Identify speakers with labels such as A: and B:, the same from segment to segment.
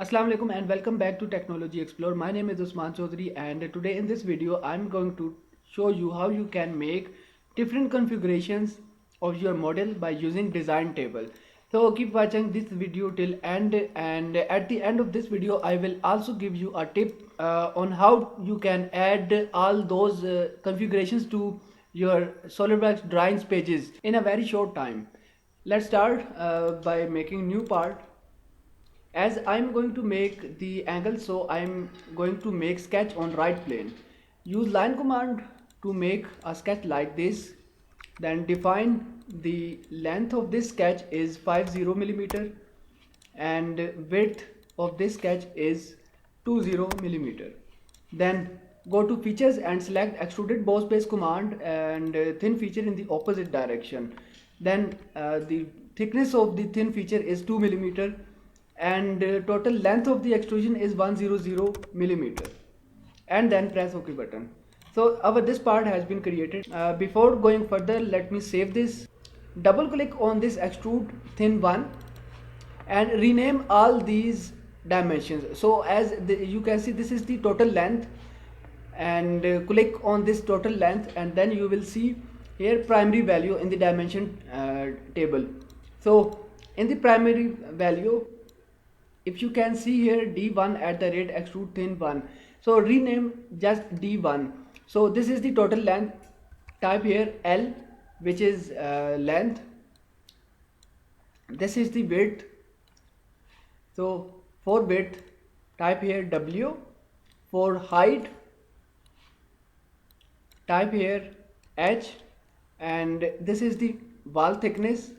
A: Assalamu alaikum and welcome back to Technology Explore. My name is Usman Chaudhary and today in this video I'm going to show you how you can make different configurations of your model by using design table. So keep watching this video till end, and at the end of this video I will also give you a tip on how you can add all those configurations to your SolidWorks drawings pages in a very short time. Let's start by making new part. As I'm going to make the angle, so I'm going to make sketch on right plane. Use line command to make a sketch like this. Then define the length of this sketch is 50 millimeter and width of this sketch is 20 millimeter. Then go to features and select extruded boss base command and thin feature in the opposite direction. Then the thickness of the thin feature is 2 millimeter and total length of the extrusion is 100 millimeter, and then press OK button. So our this part has been created. Before going further, let me save this. Double click on this extrude thin one and rename all these dimensions. So as you can see, this is the total length, and click on this total length and then you will see here primary value in the dimension table. So in the primary value, if you can see here d1 at the rate extrude thin 1, so rename just d1. So this is the total length. Type here L, which is length. This is the width. So for width, type here W. For height, type here H, and this is the wall thickness.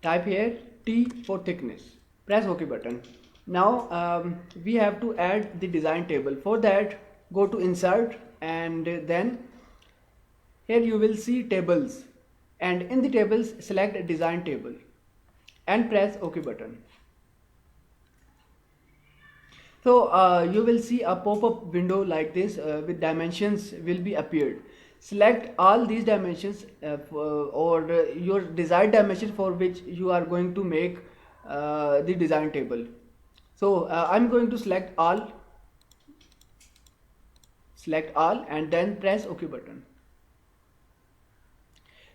A: Type here T for thickness. Press OK button. Now we have to add the design table. For that, go to insert and then here you will see tables, and in the tables select design table and press OK button. So you will see a pop-up window like this with dimensions will be appeared. Select all these dimensions or your desired dimension for which you are going to make the design table. So I'm going to select all and then press OK button.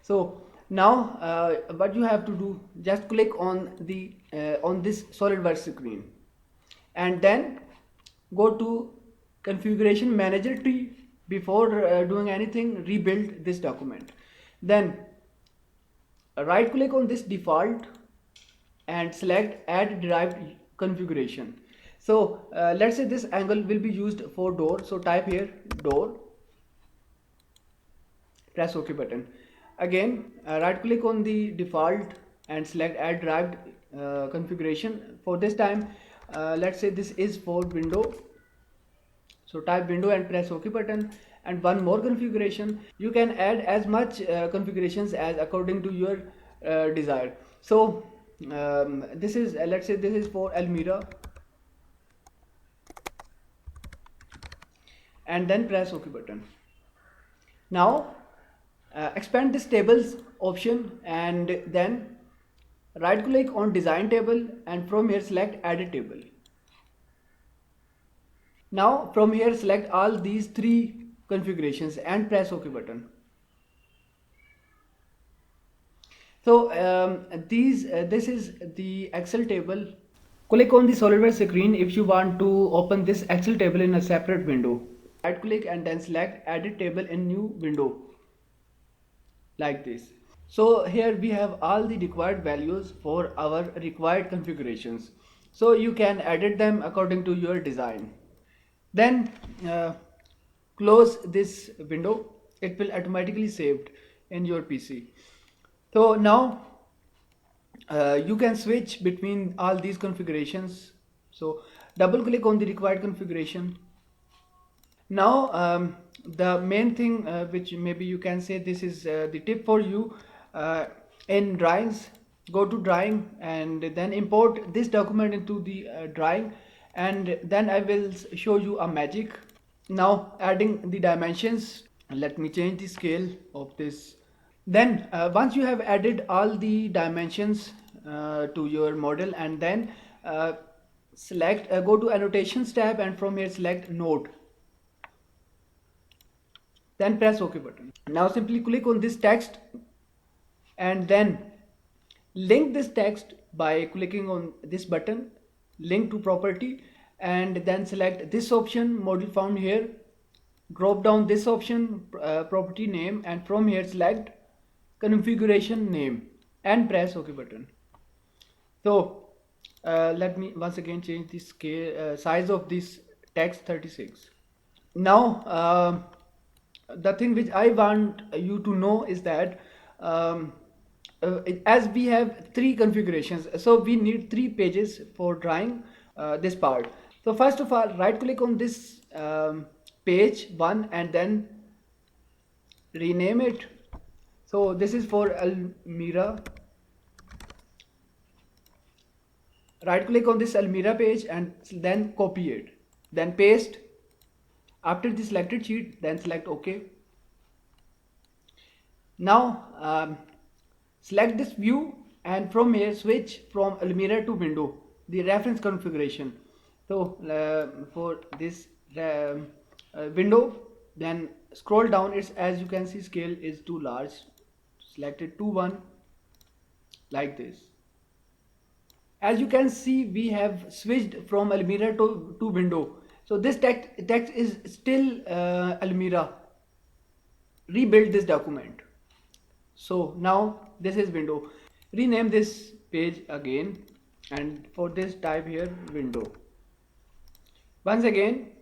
A: So now what you have to do, just click on the on this SolidWorks screen and then go to configuration manager tree. Before doing anything, rebuild this document. Then right click on this default and select add derived configuration. So let's say this angle will be used for door, so type here door, press OK button. Again right click on the default and select add derived configuration. For this time let's say this is for window, so type window and press OK button. And one more configuration, you can add as much configurations as according to your desire. So this is let's say this is for Almira, and then press OK button. Now expand this tables option and then right click on design table and from here select add table. Now from here select all these three configurations and press OK button. So this is the Excel table. Click on the SolidWorks screen if you want to open this Excel table in a separate window. Right click and then select edit table in new window like this. So here we have all the required values for our required configurations, so you can edit them according to your design. Then close this window, it will automatically saved in your PC. So now you can switch between all these configurations. So double click on the required configuration. Now the main thing which maybe you can say this is the tip for you in drawings, go to drawing and then import this document into the drawing, and then I will show you a magic. Now adding the dimensions, let me change the scale of this. Then once you have added all the dimensions to your model, and then select go to annotations tab, and from here select note, then press OK button. Now simply click on this text and then link this text by clicking on this button, link to property, and then select this option, model found here, drop down this option, property name, and from here select configuration name and press OK button. So let me once again change the scale size of this text 36. Now the thing which I want you to know is that as we have three configurations, so we need 3 pages for drawing this part. So first of all, right click on this page 1 and then rename it. So this is for Almira. Right click on this Almira page and then copy it, then paste. After the selected sheet, then select OK. Now select this view and from here switch from Almira to window, the reference configuration. So for this window, then scroll down. It's, as you can see, scale is too large. Select it to 1 like this. As you can see, we have switched from Almira to window. So this text is still Almira. Rebuild this document. So now this is window. Rename this page again, and for this type here window. Once again,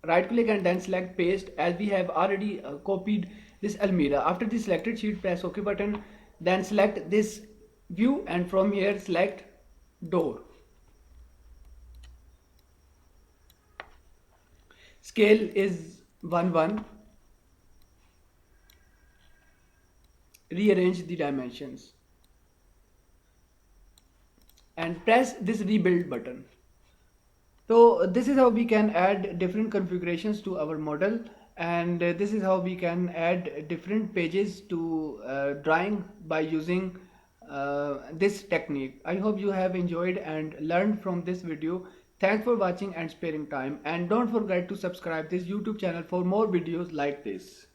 A: right click and then select paste, as we have already copied this Almira. After the selected sheet, press OK button, then select this view and from here select door. Scale is 1:1. Rearrange the dimensions and press this rebuild button. So this is how we can add different configurations to our model, and this is how we can add different pages to drawing by using this technique. I hope you have enjoyed and learned from this video. Thanks for watching and sparing time, and don't forget to subscribe this YouTube channel for more videos like this.